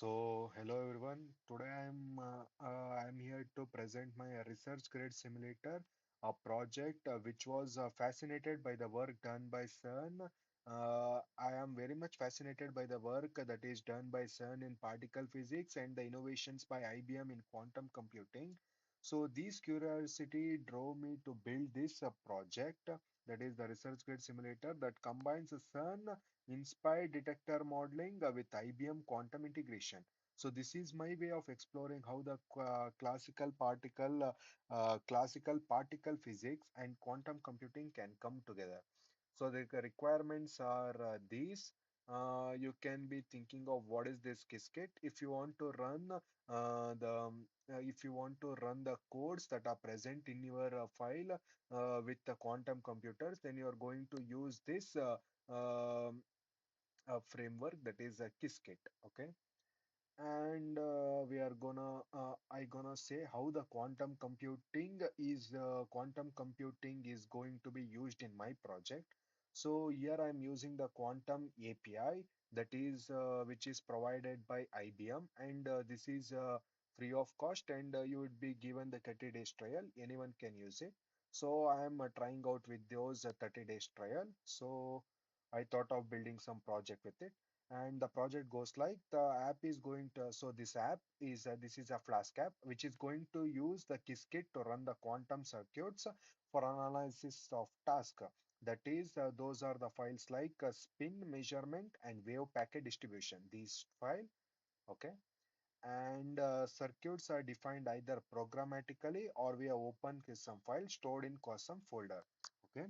Hello everyone. Today I'm here to present my research grade simulator, a project which was fascinated by the work done by CERN. I am very much fascinated by the work that is done by CERN in particle physics and the innovations by IBM in quantum computing. So, this curiosity drove me to build this project, that is the research grade simulator that combines CERN inspired detector modeling with IBM quantum integration. So this is my way of exploring how the classical particle physics and quantum computing can come together. So the requirements are these. You can be thinking of what is this Qiskit. If you want to run if you want to run the codes that are present in your file with the quantum computers, then you are going to use this um, framework, that is a Qiskit. Okay, and we are gonna I gonna say how the quantum computing is going to be used in my project. So here I'm using the quantum API, that is which is provided by IBM, and this is free of cost, and you would be given the 30 days trial. Anyone can use it. So I am trying out with those 30 days trial. So I thought of building some project with it, and the project goes like the app is going to, so this app is this is a Flask app which is going to use the Qiskit to run the quantum circuits for analysis of task. That is, those are the files like spin measurement and wave packet distribution, these file. Okay, and circuits are defined either programmatically or via open custom file stored in custom folder. Okay,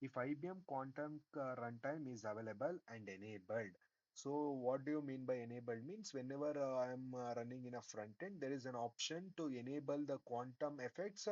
if IBM Quantum Runtime is available and enabled. So what do you mean by enabled? Means whenever I'm running in a front end, there is an option to enable the quantum effects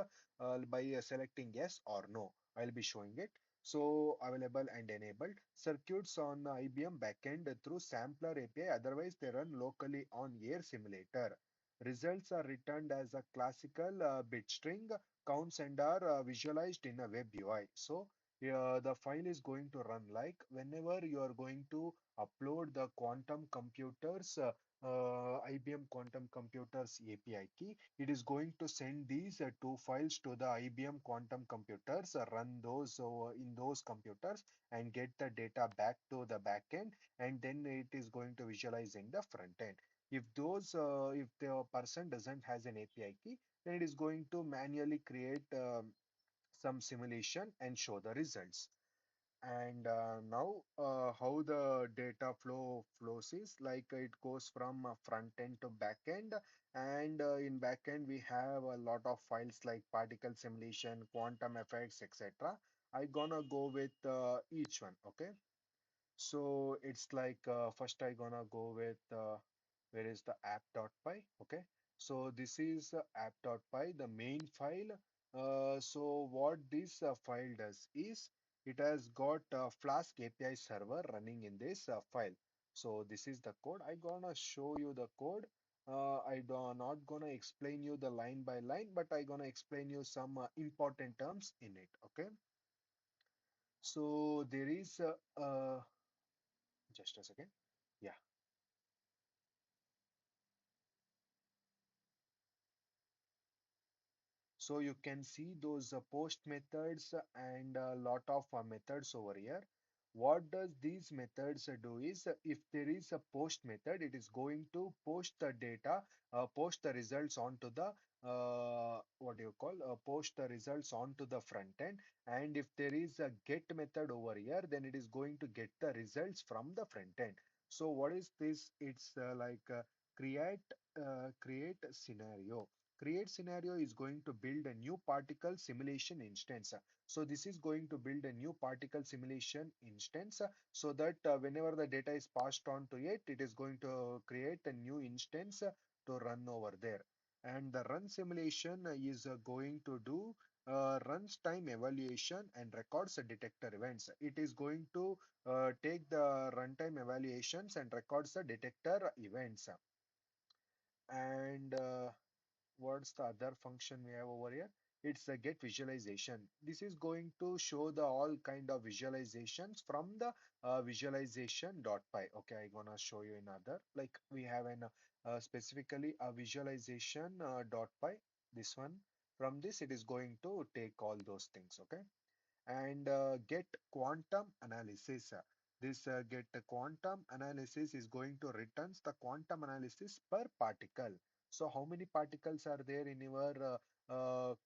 by selecting yes or no. I'll be showing it. So available and enabled circuits on IBM backend through sampler API. Otherwise, they run locally on Air Simulator. Results are returned as a classical bit string counts and are visualized in a web UI. So the file is going to run like whenever you are going to upload the quantum computers. IBM Quantum Computers API key. It is going to send these two files to the IBM Quantum Computers, run those in those computers, and get the data back to the backend, and then it is going to visualize in the front end. If the person doesn't has an API key, then it is going to manually create some simulation and show the results. And now, how the data flows is like it goes from front end to back end, and in back end we have a lot of files like particle simulation, quantum effects, etc. I gonna go with each one. Okay, so it's like first I gonna go with where is the app.py. Okay, so this is app.py, the main file. So what this file does is it has got a Flask API server running in this file. So this is the code. I gonna show you the code. I do not gonna explain you the line by line, but I gonna explain you some important terms in it. Okay, so there is just a second. Yeah. So you can see those post methods and a lot of methods over here. What does these methods do is if there is a post method, it is going to post the data, post the results onto the what do you call post the results onto the front end. And if there is a get method over here, then it is going to get the results from the front end. So what is this? It's like create create scenario. Create scenario is going to build a new particle simulation instance. So this is going to build a new particle simulation instance so that whenever the data is passed on to it, it is going to create a new instance to run over there. And the run simulation is going to do runs time evaluation and records the detector events. It is going to take the runtime evaluations and records the detector events. And what's the other function we have over here? it's a get visualization. This is going to show the all kind of visualizations from the visualization.py. Okay, I'm gonna show you another. Like we have an specifically a visualization .py. This one. From this, it is going to take all those things. Okay, and get quantum analysis. This get quantum analysis is going to returns the quantum analysis per particle. So how many particles are there in your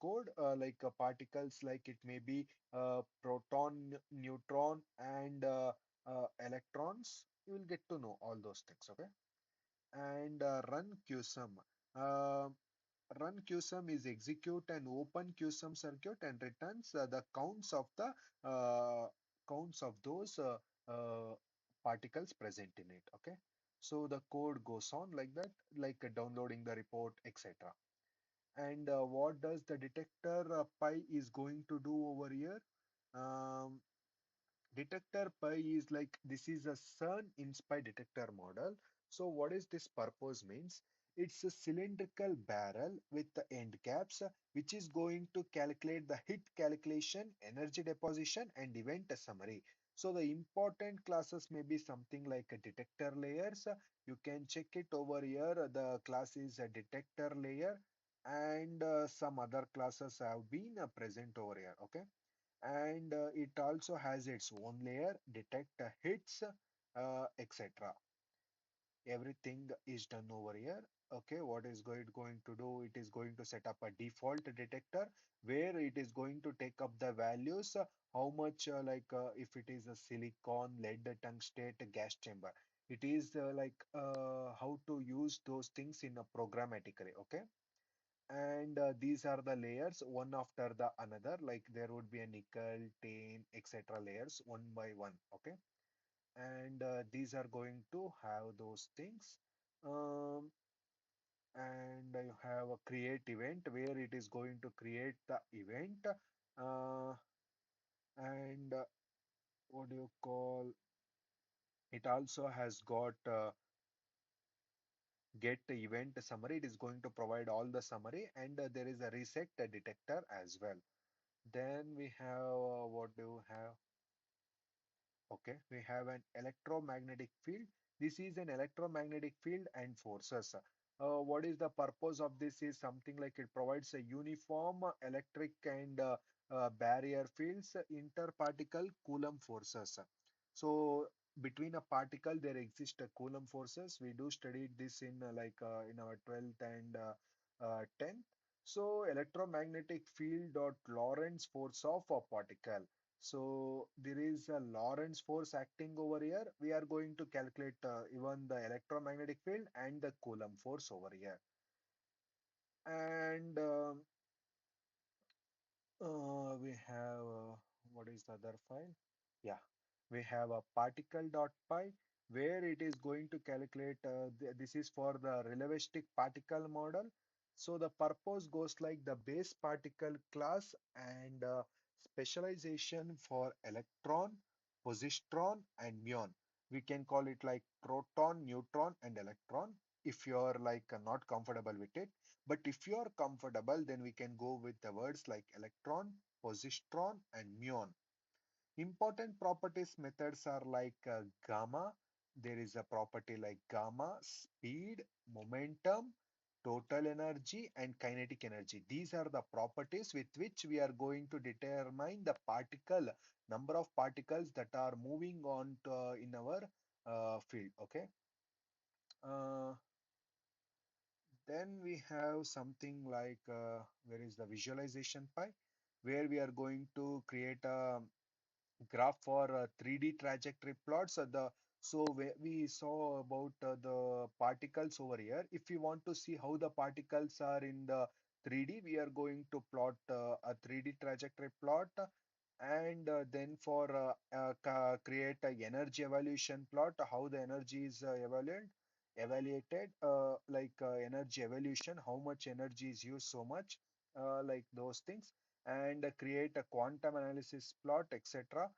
code? Like particles, like it may be proton, neutron, and electrons. You will get to know all those things. Okay, and run QSUM. Uh, Run QSUM is execute an open QSUM circuit and returns the uh, counts of those particles present in it. Okay, so the code goes on like that, like downloading the report, etc. And what does the detector pi is going to do over here? Um, Detector pi is like this is a CERN-Inspired detector model. So what is this purpose means? It's a cylindrical barrel with the end caps, which is going to calculate the hit calculation, energy deposition, and event summary. So the important classes may be something like a detector layers. You can check it over here. The class is a detector layer, and some other classes have been present over here. Okay, and it also has its own layer, detect hits, etc. Everything is done over here. Okay, what is going to do? It is going to set up a default detector where it is going to take up the values, how much, like if it is a silicon, lead, tungsten, gas chamber. It is like how to use those things in a programmatically. Okay, and these are the layers one after the another, like there would be a nickel, tin, etc. layers one by one. Okay, and these are going to have those things. um, and you have a create event where it is going to create the event, uh, and what do you call, it also has got get event summary. It is going to provide all the summary, and there is a reset detector as well. Then we have what do you have? Okay, we have an electromagnetic field. This is an electromagnetic field and forces. What is the purpose of this? Is something like it provides a uniform electric and barrier fields, interparticle Coulomb forces. So between a particle, there exist a Coulomb forces. We do study this in in our 12th and 10th. So electromagnetic field dot Lorentz force of a particle. So there is a Lorentz force acting over here. We are going to calculate even the electromagnetic field and the Coulomb force over here. And we have what is the other file? Yeah, we have a particle.py where it is going to calculate. This is for the relativistic particle model. So the purpose goes like the base particle class and specialization for electron, positron, and muon. We can call it like proton, neutron, and electron if you're like not comfortable with it. But if you are comfortable, then we can go with the words like electron, positron, and muon. Important properties methods are like gamma. There is a property like gamma, speed, momentum, total energy, and kinetic energy. These are the properties with which we are going to determine the particle, number of particles that are moving on to, in our field. Okay. Uh, Then we have something like where is the visualization pi, where we are going to create a graph for 3D trajectory plots. We saw about the particles over here. If you want to see how the particles are in the 3D, we are going to plot a 3D trajectory plot, and then for create a energy evaluation plot, how the energy is evaluated, energy evolution, how much energy is used, so much, like those things, and create a quantum analysis plot, etc.,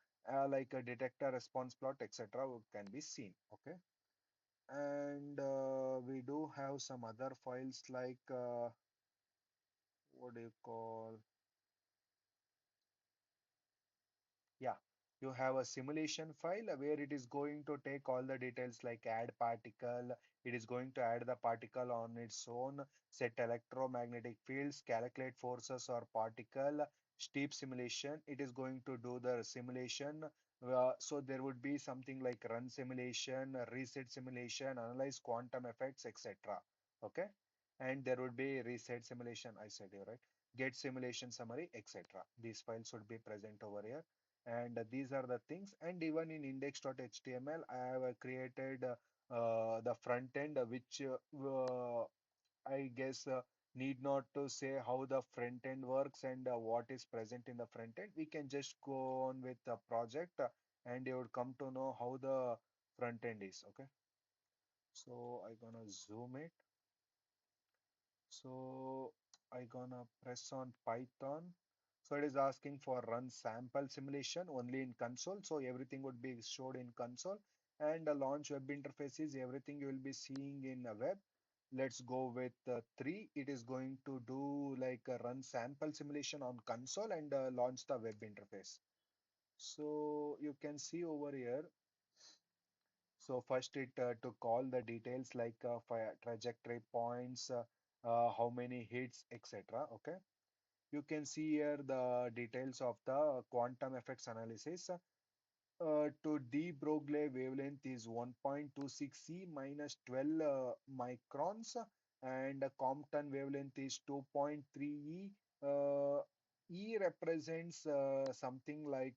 like a detector response plot, etc., can be seen. Okay, and we do have some other files like what do you call? Yeah, you have a simulation file where it is going to take all the details like add particle, it is going to add the particle on its own, set electromagnetic fields, calculate forces or particle, steep simulation, it is going to do the simulation. So there would be something like run simulation, reset simulation, analyze quantum effects, etc. Okay, and there would be reset simulation, I said you right, get simulation summary, etc. These files should be present over here, and these are the things. And even in index.html I have created the front end which I guess need not to say how the front end works and what is present in the front end. We can just go on with the project and you would come to know how the front end is. Okay, so I gonna zoom it. So I gonna press on Python. So it is asking for run sample simulation only in console. So everything would be showed in console. And the launch web interface is everything you will be seeing in a web. Let's go with 3. It is going to do like a run sample simulation on console and launch the web interface. So you can see over here. So first it took all the details like trajectory points, how many hits, etc. Okay. You can see here the details of the quantum effects analysis. To de Broglie wavelength is 1.26 C minus 12 microns, and Compton wavelength is 2.3 E. E represents something like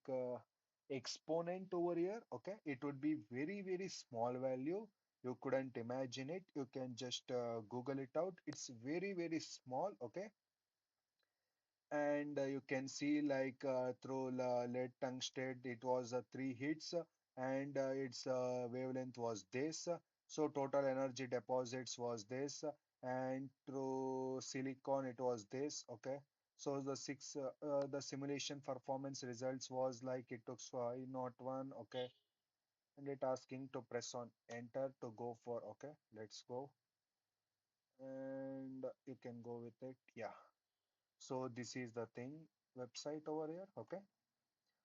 exponent over here. Okay, it would be very, very small value. You couldn't imagine it. You can just Google it out. It's very, very small. Okay, and you can see like through lead tungsten it was 3 hits, and its wavelength was this, so total energy deposits was this, and through silicon it was this. Okay, so the simulation performance results was like it took 501. Okay, and it asking to press on enter to go for. Okay, let's go, and you can go with it. Yeah, so this is the thing website over here. Okay.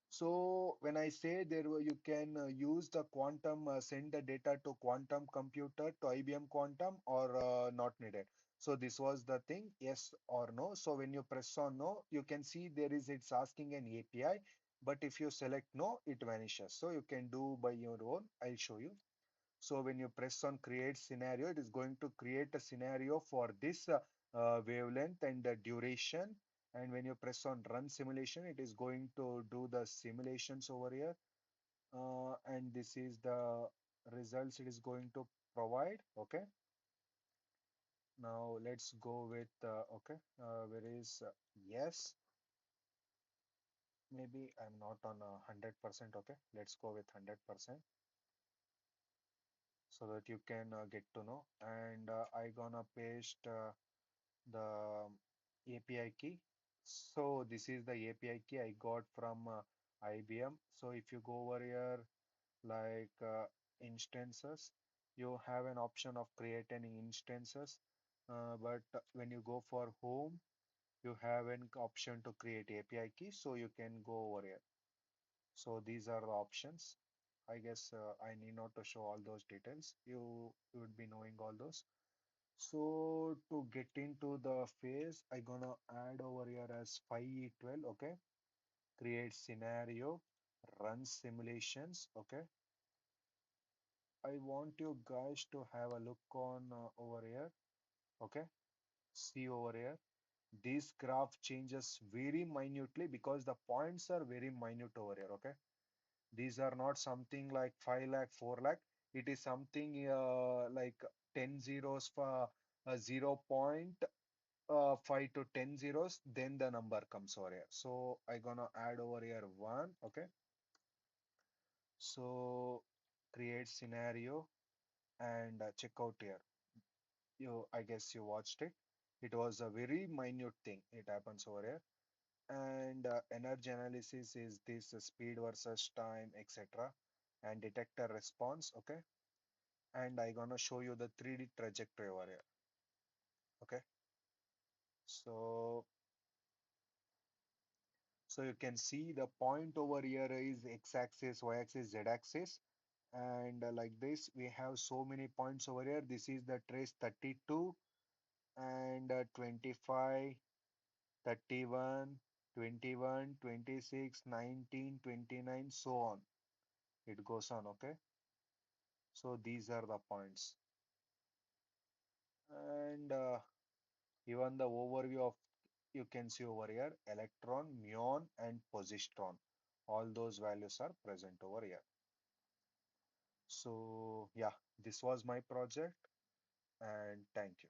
So when I say you can use the quantum, send the data to quantum computer to IBM Quantum or not needed. So this was the thing, yes or no. So when you press on no, you can see it's asking an API, but if you select no, it vanishes. So you can do by your own. I'll show you. So when you press on create scenario, it is going to create a scenario for this wavelength and the duration. And when you press on run simulation, it is going to do the simulations over here. And this is the results it is going to provide. Okay. Now let's go with, okay, where is, yes, maybe I'm not on 100%. Okay. Let's go with 100% so that you can get to know. And I gonna paste the API key. So this is the API key I got from IBM. So if you go over here, like instances, you have an option of creating instances. But when you go for home, you have an option to create API key. So you can go over here. So these are the options. I guess I need not to show all those details. You would be knowing all those. So to get into the phase, I gonna add over here as 5E12. Okay, create scenario, run simulations. Okay, I want you guys to have a look on over here. Okay, see over here. This graph changes very minutely because the points are very minute over here. Okay, these are not something like 5 lakh, 4 lakh. It is something like 10 zeros for 0.5 to 10 zeros, then the number comes over here. So I gonna add over here 1. Okay, so create scenario and check out here. I guess you watched it. It was a very minute thing. It happens over here. And energy analysis is this speed versus time, etc. And detector response. Okay, and I gonna show you the 3D trajectory over here. Okay, so So you can see the point over here is x-axis, y-axis, z-axis, and like this we have so many points over here. This is the trace 32 and 25, 31, 21, 26, 19, 29, so on. It goes on, okay? So these are the points. And even the overview of, you can see over here, electron, muon, and positron. All those values are present over here. So yeah, this was my project, and thank you.